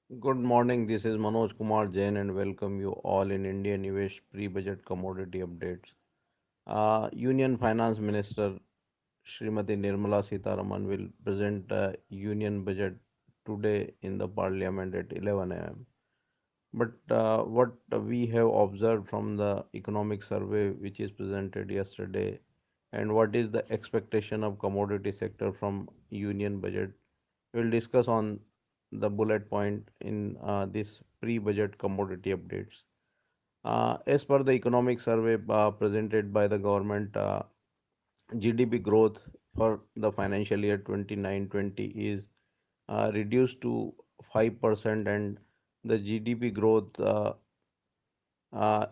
Good morning. This is Manoj Jain and welcome you all in IndiaNivesh pre-budget commodity updates. Union Finance Minister Srimati Nirmala Sitharaman will present the Union budget today in the Parliament at 11 a.m. But what we have observed from the economic survey which is presented yesterday and what is the expectation of commodity sector from Union budget, we'll discuss on the bullet point in this pre-budget commodity updates. As per the economic survey presented by the government, GDP growth for the financial year 29-20 is reduced to 5% and the GDP growth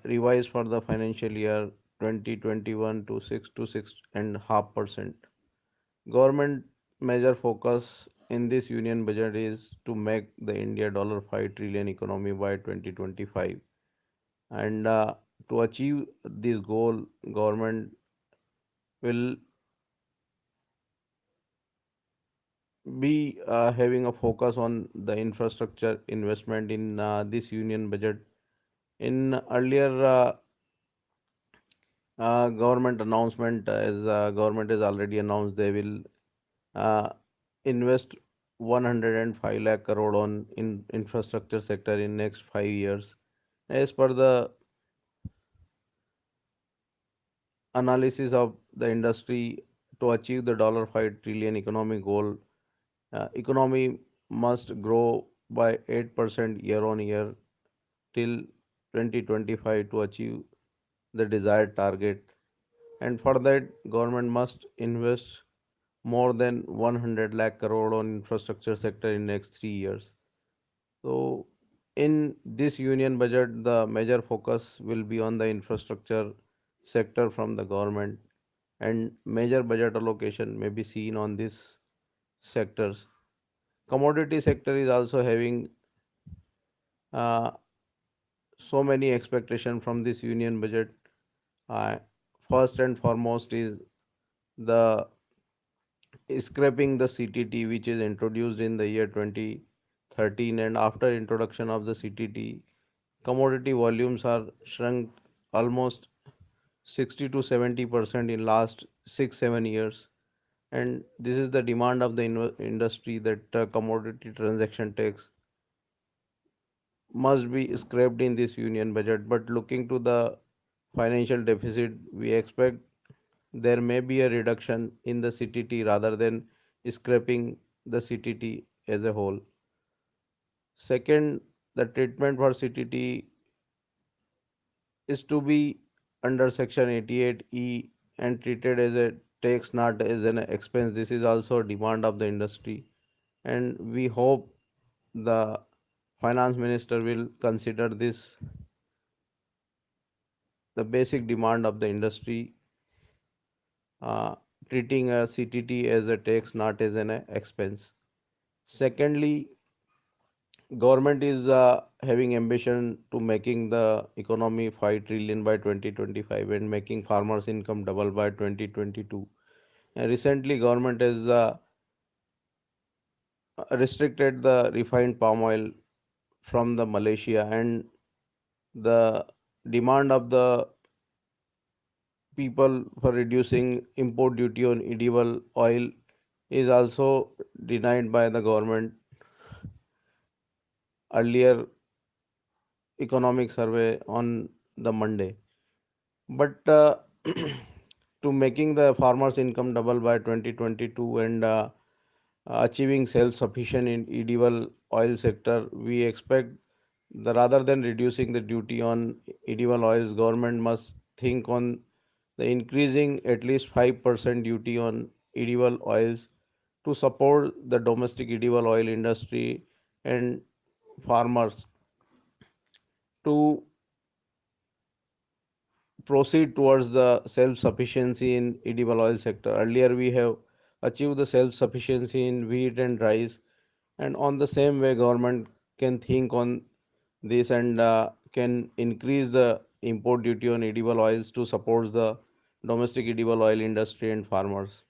revised for the financial year 2021 to 6.5%. Government major focus in this union budget is to make the India $5 trillion economy by 2025. And to achieve this goal, government will be having a focus on the infrastructure investment in this union budget. In earlier government announcement, as government has already announced, they will uh, invest 105 lakh crore on in infrastructure sector in next 5 years. As per the analysis of the industry, to achieve the $5 trillion economic goal, economy must grow by 8% year on year till 2025 to achieve the desired target. And for that, government must invest more than 100 lakh crore on infrastructure sector in next 3 years. So, in this union budget, the major focus will be on the infrastructure sector from the government, and major budget allocation may be seen on these sectors. Commodity sector is also having uh, so many expectations from this union budget. Uh, First and foremost is the scrapping the CTT, which is introduced in the year 2013, and after introduction of the CTT, commodity volumes are shrunk almost 60 to 70% in last 6 7 years, and this is the demand of the industry that commodity transaction tax must be scrapped in this union budget. But looking to the financial deficit, we expect there may be a reduction in the CTT rather than scrapping the CTT as a whole. Second, the treatment for CTT is to be under Section 88E and treated as a tax, not as an expense. This is also a demand of the industry, and we hope the finance minister will consider this the basic demand of the industry, uh, treating a CTT as a tax, not as an expense. Secondly, government is having ambition to making the economy 5 trillion by 2025 and making farmers income double by 2022. And recently government has restricted the refined palm oil from the Malaysia, and the demand of the people for reducing import duty on edible oil is also denied by the government earlier economic survey on the Monday. But to making the farmers' income double by 2022 and achieving self-sufficient in edible oil sector, we expect the rather than reducing the duty on edible oils, government must think on the increasing at least 5% duty on edible oils to support the domestic edible oil industry and farmers to proceed towards the self-sufficiency in edible oil sector. Earlier, we have achieved the self-sufficiency in wheat and rice, and on the same way, government can think on this and can increase the import duty on edible oils to support the domestic edible oil industry and farmers.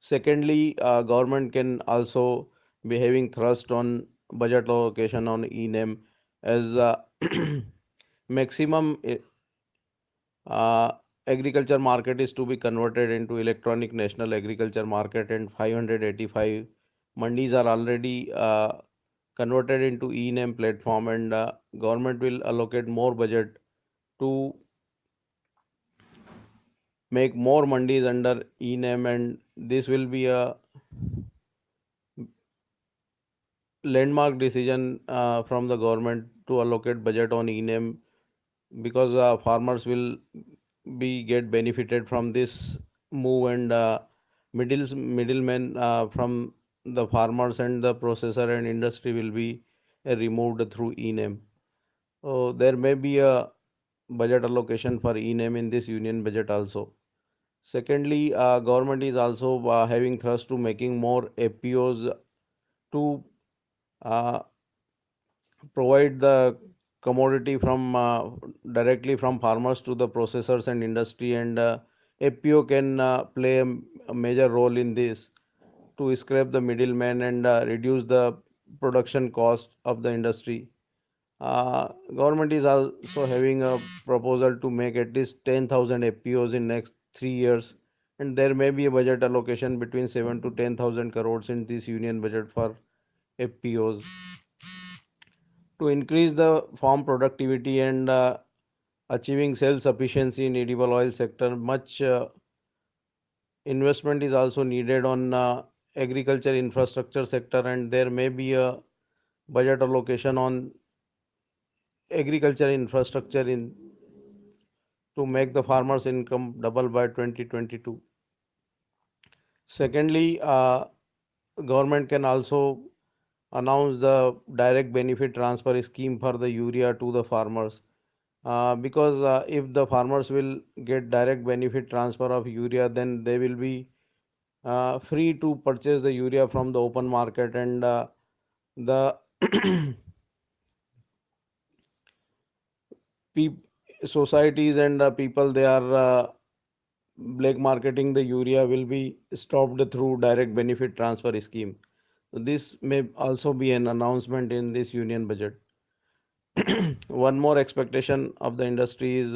Secondly, government can also be having thrust on budget allocation on ENAM as maximum uh, agriculture market is to be converted into electronic national agriculture market, and 585 mandis are already converted into e-name platform, and government will allocate more budget to make more mandis under e-name, and this will be a landmark decision from the government to allocate budget on e-name, because farmers will be get benefited from this move, and middlemen from the farmers and the processor and industry will be removed through e-name. So there may be a budget allocation for e-name in this union budget also. Secondly, government is also having thrust to making more APOs to uh, provide the commodity from directly from farmers to the processors and industry, and APO can play a major role in this to scrape the middleman and reduce the production cost of the industry. Government is also having a proposal to make at least 10,000 APOs in next 3 years, and there may be a budget allocation between 7 to 10,000 crores in this union budget for APOs to increase the farm productivity and achieving self-sufficiency in edible oil sector. Much investment is also needed on agriculture infrastructure sector, and there may be a budget allocation on agriculture infrastructure in to make the farmers income double by 2022. Secondly, government can also announce the direct benefit transfer scheme for the urea to the farmers, because if the farmers will get direct benefit transfer of urea, then they will be free to purchase the urea from the open market, and the peop- societies and people they are black marketing the urea will be stopped through direct benefit transfer scheme. So this may also be an announcement in this union budget. One more expectation of the industry is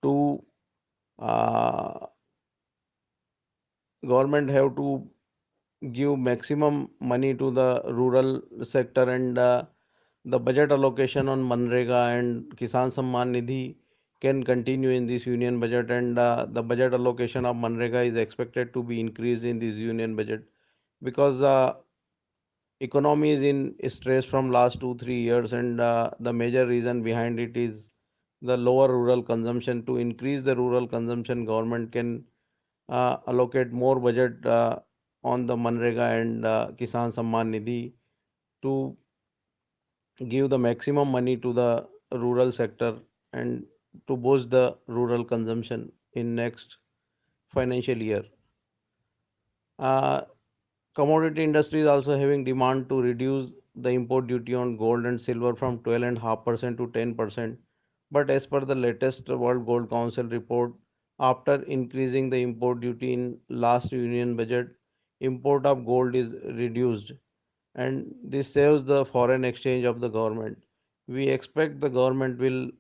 to uh, government have to give maximum money to the rural sector, and the budget allocation on Manrega and Kisan Samman Nidhi can continue in this union budget, and the budget allocation of Manrega is expected to be increased in this union budget, because economy is in stress from last 2 3 years, and the major reason behind it is the lower rural consumption. To increase the rural consumption, government can allocate more budget on the Manrega and Kisan Samman Nidhi to give the maximum money to the rural sector and to boost the rural consumption in next financial year. Uh, Commodity industry is also having demand to reduce the import duty on gold and silver from 12.5% to 10%. But as per the latest World Gold Council report, after increasing the import duty in last union budget, import of gold is reduced, and this saves the foreign exchange of the government. We expect the government will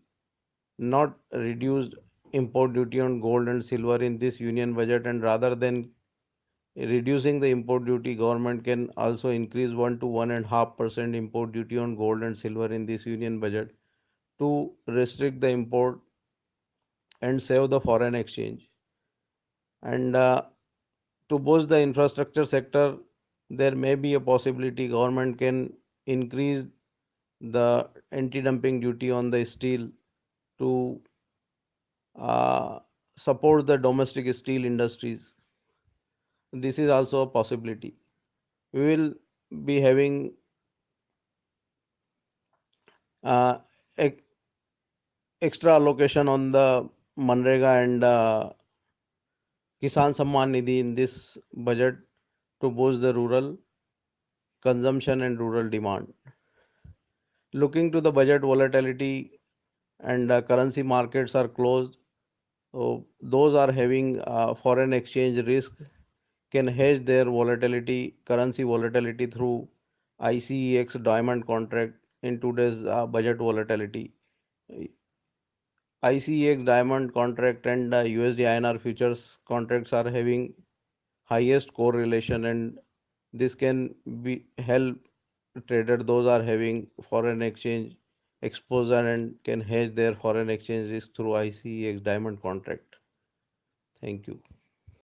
not reduce import duty on gold and silver in this union budget, and rather than reducing the import duty, government can also increase 1 to 1.5% import duty on gold and silver in this union budget to restrict the import and save the foreign exchange. And to boost the infrastructure sector, there may be a possibility government can increase the anti-dumping duty on the steel to uh, support the domestic steel industries. This is also a possibility. We will be having uh, ex- extra allocation on the Manrega and Kisan Samman Nidhi in this budget to boost the rural consumption and rural demand. Looking to the budget, volatility and currency markets are closed. So those are having foreign exchange risk can hedge their volatility, currency volatility through ICEX diamond contract in today's budget volatility. ICEX diamond contract and USD INR futures contracts are having highest correlation, and this can be help trader those are having foreign exchange exposure and can hedge their foreign exchange risk through ICEX diamond contract. Thank you.